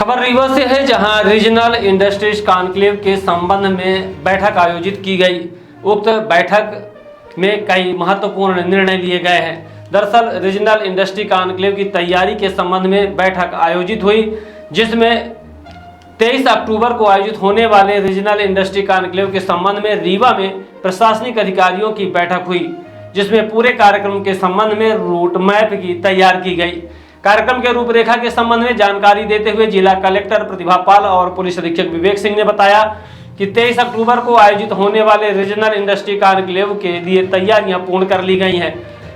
खबर रीवा से है, जहां रीजनल इंडस्ट्रीज कॉन्क्लेव के संबंध में बैठक आयोजित की गई। उक्त बैठक में कई महत्वपूर्ण निर्णय लिए गए हैं। दरअसल रीजनल इंडस्ट्री कॉन्क्लेव की तैयारी के संबंध में बैठक आयोजित हुई, जिसमें 23 अक्टूबर को आयोजित होने वाले रीजनल इंडस्ट्री कॉन्क्लेव के संबंध में रीवा में प्रशासनिक अधिकारियों की बैठक हुई, जिसमें पूरे कार्यक्रम के संबंध में रूट मैप की तैयार की गई। कार्यक्रम के रूपरेखा के संबंध में जानकारी देते हुए जिला कलेक्टर प्रतिभा पाल और पुलिस अधीक्षक विवेक सिंह ने बताया कि 23 अक्टूबर को आयोजित होने वाले रीजनल इंडस्ट्री कॉन्क्लेव के लिए तैयारियां पूर्ण कर ली गई हैं।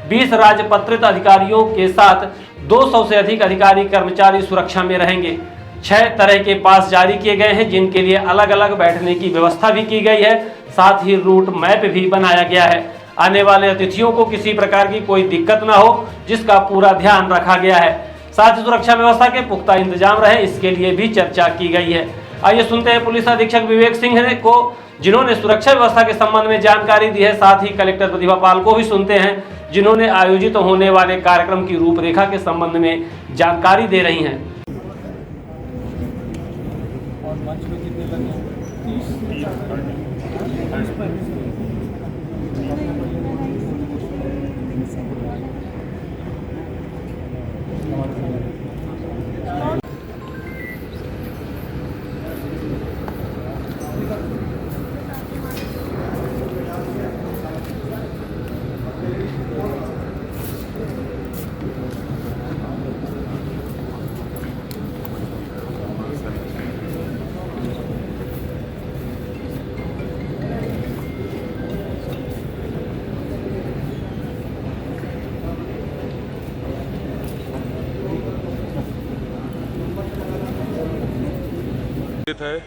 20 राजपत्रित अधिकारियों के साथ 200 से अधिक अधिकारी कर्मचारी सुरक्षा में रहेंगे। 6 तरह के पास जारी किए गए हैं, जिनके लिए अलग अलग बैठने की व्यवस्था भी की गई है। साथ ही रूट मैप भी बनाया गया है। आने वाले अतिथियों को किसी प्रकार की कोई दिक्कत ना हो, जिसका पूरा ध्यान रखा गया है। साथ ही सुरक्षा व्यवस्था के पुख्ता इंतजाम रहे, इसके लिए भी चर्चा की गई है। आइए सुनते हैं पुलिस अधीक्षक विवेक सिंह को, जिन्होंने सुरक्षा व्यवस्था के संबंध में जानकारी दी है। साथ ही कलेक्टर प्रतिभा पाल को भी सुनते हैं, जिन्होंने आयोजित होने वाले कार्यक्रम की रूपरेखा के संबंध में जानकारी दे रही हैं। है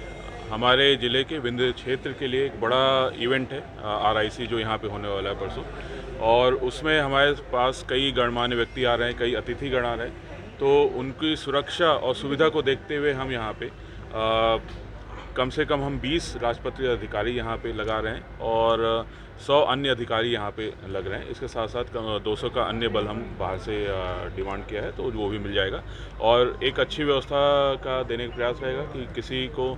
हमारे ज़िले के विंध्य क्षेत्र के लिए एक बड़ा इवेंट है RIC जो यहाँ पे होने वाला है परसों, और उसमें हमारे पास कई गणमान्य व्यक्ति आ रहे हैं, कई अतिथिगण आ रहे हैं। तो उनकी सुरक्षा और सुविधा को देखते हुए हम यहाँ पे कम से कम हम 20 राजपत्रित अधिकारी यहाँ पे लगा रहे हैं और 100 अन्य अधिकारी यहाँ पे लग रहे हैं। इसके साथ साथ 200 का अन्य बल हम बाहर से डिमांड किया है, तो वो भी मिल जाएगा। और एक अच्छी व्यवस्था का देने का प्रयास रहेगा कि किसी को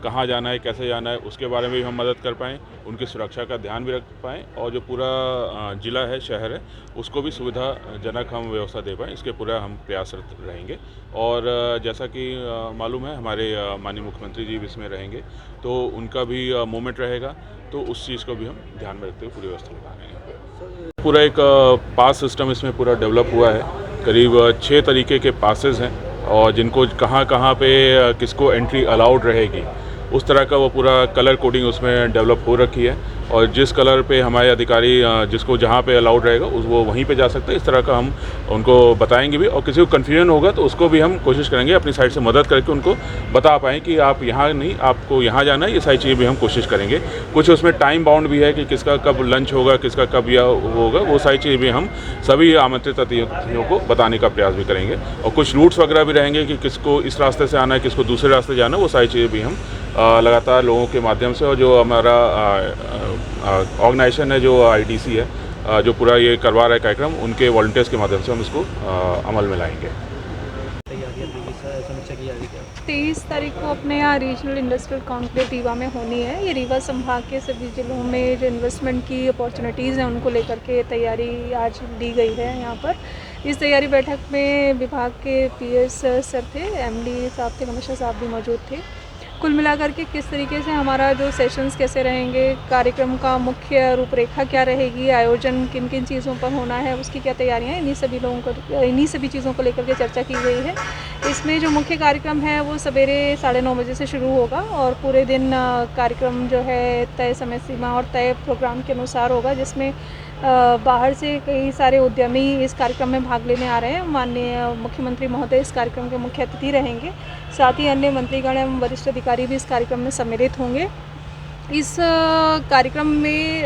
कहाँ जाना है, कैसे जाना है, उसके बारे में भी हम मदद कर पाएँ, उनकी सुरक्षा का ध्यान भी रख पाएँ, और जो पूरा ज़िला है, शहर है, उसको भी सुविधाजनक हम व्यवस्था दे पाएँ, इसके पूरा हम प्रयासरत रहेंगे। और जैसा कि मालूम है, हमारे माननीय मुख्यमंत्री जी भी इसमें रहेंगे, तो उनका भी मूवमेंट रहेगा, तो उस चीज़ को भी हम ध्यान में रखते हुए पूरी व्यवस्था लगा रहे हैं। पूरा एक पास सिस्टम इसमें पूरा डेवलप हुआ है। करीब 6 तरीके के पासेस हैं, और जिनको कहाँ कहाँ पे किसको एंट्री अलाउड रहेगी, उस तरह का वो पूरा कलर कोडिंग उसमें डेवलप हो रखी है। और जिस कलर पे हमारे अधिकारी जिसको जहाँ पे अलाउड रहेगा वो वहीं पे जा सकते हैं। इस तरह का हम उनको बताएंगे भी, और किसी को कन्फ्यूजन होगा तो उसको भी हम कोशिश करेंगे अपनी साइड से मदद करके उनको बता पाएँ कि आप यहाँ नहीं, आपको यहाँ जाना है। ये सारी चीज़ें भी हम कोशिश करेंगे। कुछ उसमें टाइम बाउंड भी है कि किसका कब लंच होगा, किसका कब या वो होगा, वो सारी चीज़ें भी हम सभी आमंत्रित अतिथियों को बताने का प्रयास भी करेंगे। और कुछ रूट्स वगैरह भी रहेंगे कि किसको इस रास्ते से आना है, किसको दूसरे रास्ते जाना है, वो सारी चीज़ें भी हम लगातार लोगों के माध्यम से, और जो हमारा ऑर्गेनाइजेशन है, जो IDC है, जो पूरा ये करवा रहा है कार्यक्रम, उनके वॉलंटियर्स के माध्यम से हम इसको अमल में लाएंगे। 23 तारीख को अपने यहाँ रीजनल इंडस्ट्रियल कॉन्क्लेव रीवा में होनी है। ये रीवा संभाग के सभी जिलों में जो इन्वेस्टमेंट की अपॉर्चुनिटीज़ हैं, उनको लेकर के तैयारी आज दी गई है। यहाँ पर इस तैयारी बैठक में विभाग के PS सर थे, MD साहब थे, कमिश्नर साहब भी मौजूद थे। कुल मिलाकर के किस तरीके से हमारा जो सेशंस कैसे रहेंगे, कार्यक्रम का मुख्य रूपरेखा क्या रहेगी, आयोजन किन किन चीज़ों पर होना है, उसकी क्या तैयारियां, इन्हीं सभी चीज़ों को लेकर के चर्चा की गई है। इसमें जो मुख्य कार्यक्रम है वो सवेरे 9:30 बजे से शुरू होगा, और पूरे दिन कार्यक्रम जो है तय समय सीमा और तय प्रोग्राम के अनुसार होगा, जिसमें बाहर से कई सारे उद्यमी इस कार्यक्रम में भाग लेने आ रहे हैं। माननीय मुख्यमंत्री महोदय इस कार्यक्रम के मुख्य अतिथि रहेंगे। साथ ही अन्य मंत्रीगण एवं वरिष्ठ अधिकारी भी इस कार्यक्रम में सम्मिलित होंगे। इस कार्यक्रम में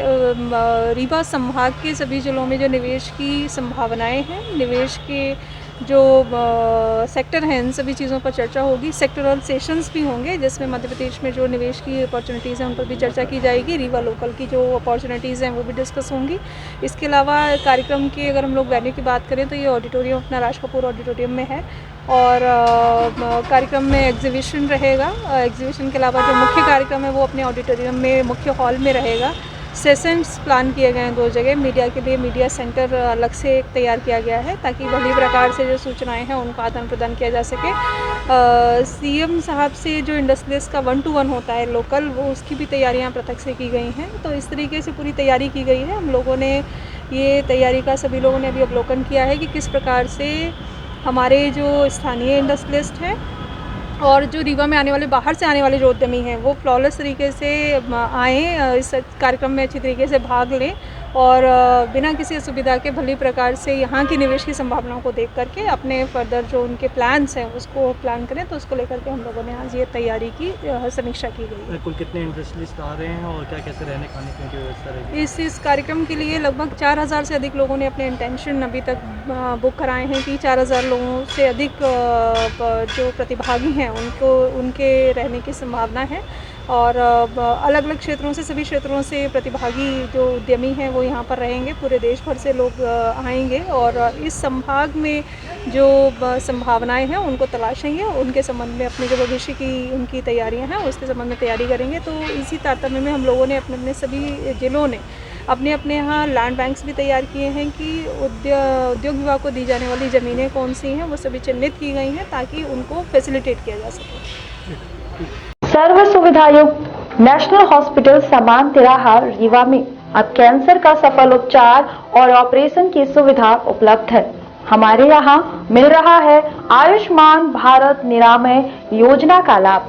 रीवा संभाग के सभी जिलों में जो निवेश की संभावनाएं हैं, निवेश के जो सेक्टर हैं इन सभी चीज़ों पर चर्चा होगी। सेक्टरल सेशंस भी होंगे जिसमें मध्य प्रदेश में जो निवेश की अपॉर्चुनिटीज़ हैं उन पर भी चर्चा की जाएगी। रीवा लोकल की जो अपॉर्चुनिटीज़ हैं वो भी डिस्कस होंगी। इसके अलावा कार्यक्रम की अगर हम लोग वेन्यू की बात करें तो ये ऑडिटोरियम अपना राज कपूर ऑडिटोरियम में है और कार्यक्रम में एग्जीबिशन रहेगा। एग्जीबिशन के अलावा जो मुख्य कार्यक्रम है वो अपने ऑडिटोरियम में मुख्य हॉल में रहेगा। सेशंस प्लान किए गए हैं 2 जगह। मीडिया के लिए मीडिया सेंटर अलग से एक तैयार किया गया है ताकि भली प्रकार से जो सूचनाएं हैं उनको आदान प्रदान किया जा सके। सीएम साहब से जो इंडस्ट्रियलिस्ट का 1-to-1 होता है लोकल, वो उसकी भी तैयारियां पृथक से की गई हैं। तो इस तरीके से पूरी तैयारी की गई है। हम लोगों ने ये तैयारी का सभी लोगों ने अभी अवलोकन किया है कि किस प्रकार से हमारे जो स्थानीय इंडस्ट्रियलिस्ट हैं और जो रीवा में आने वाले, बाहर से आने वाले जो उद्यमी हैं वो फ्लॉलेस तरीके से आएँ, इस कार्यक्रम में अच्छी तरीके से भाग लें और बिना किसी असुविधा के भली प्रकार से यहाँ की निवेश की संभावनाओं को देख करके अपने फर्दर जो उनके प्लान्स हैं उसको प्लान करें। तो उसको लेकर के हम लोगों ने आज ये तैयारी की समीक्षा की गई है। कुल कितने इंडस्ट्रियलिस्ट आ रहे हैं और क्या कैसे रहने खाने पीने की व्यवस्था रहेगी? इस कार्यक्रम के लिए लगभग 4000 से अधिक लोगों ने अपने इंटेंशन अभी तक बुक कराए हैं कि 4000 लोगों से अधिक जो प्रतिभागी हैं उनको उनके रहने की संभावना है और अलग अलग क्षेत्रों से, सभी क्षेत्रों से प्रतिभागी जो उद्यमी हैं वो यहाँ पर रहेंगे। पूरे देश भर से लोग आएंगे और इस संभाग में जो संभावनाएं हैं उनको तलाशेंगे, उनके संबंध में अपने जो भविष्य की उनकी तैयारियां हैं उसके संबंध में तैयारी करेंगे। तो इसी तारतम्य में हम लोगों ने अपने अपने सभी जिलों ने अपने यहाँ लैंड बैंक्स भी तैयार किए हैं कि उद्योग विभाग को दी जाने वाली ज़मीनें कौन सी हैं वो सभी चिन्हित की गई हैं ताकि उनको फैसिलिटेट किया जा सके। सर्व सुविधा युक्त नेशनल हॉस्पिटल समान तिराहा रीवा में अब कैंसर का सफल उपचार और ऑपरेशन की सुविधा उपलब्ध है। हमारे यहाँ मिल रहा है आयुष्मान भारत निरामय योजना का लाभ।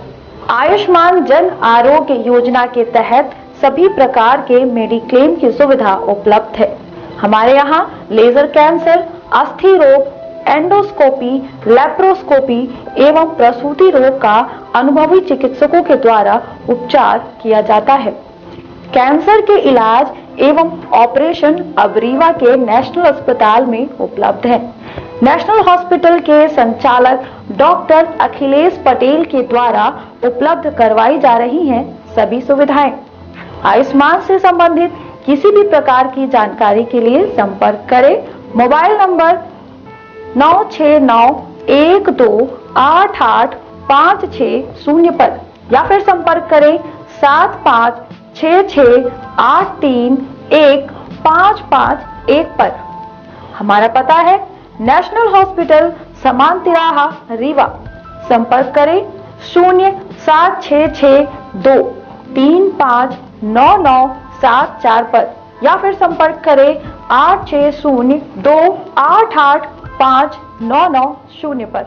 आयुष्मान जन आरोग्य योजना के तहत सभी प्रकार के मेडिक्लेम की सुविधा उपलब्ध है। हमारे यहाँ लेजर कैंसर, अस्थि रोग, एंडोस्कोपी, लेप्रोस्कोपी एवं प्रसूति रोग का अनुभवी चिकित्सकों के द्वारा उपचार किया जाता है। कैंसर के इलाज एवं ऑपरेशन अब रीवा के नेशनल अस्पताल में उपलब्ध है। नेशनल हॉस्पिटल के संचालक डॉक्टर अखिलेश पटेल के द्वारा उपलब्ध करवाई जा रही हैं सभी सुविधाएं। आयुष्मान से संबंधित किसी भी प्रकार की जानकारी के लिए संपर्क करें मोबाइल नंबर 9691288560 पर या फिर संपर्क करें 7566831551 पर। हमारा पता है नेशनल हॉस्पिटल समान तिराहा रीवा। संपर्क करें 07662359974 पर या फिर संपर्क करें 8602885990 पर।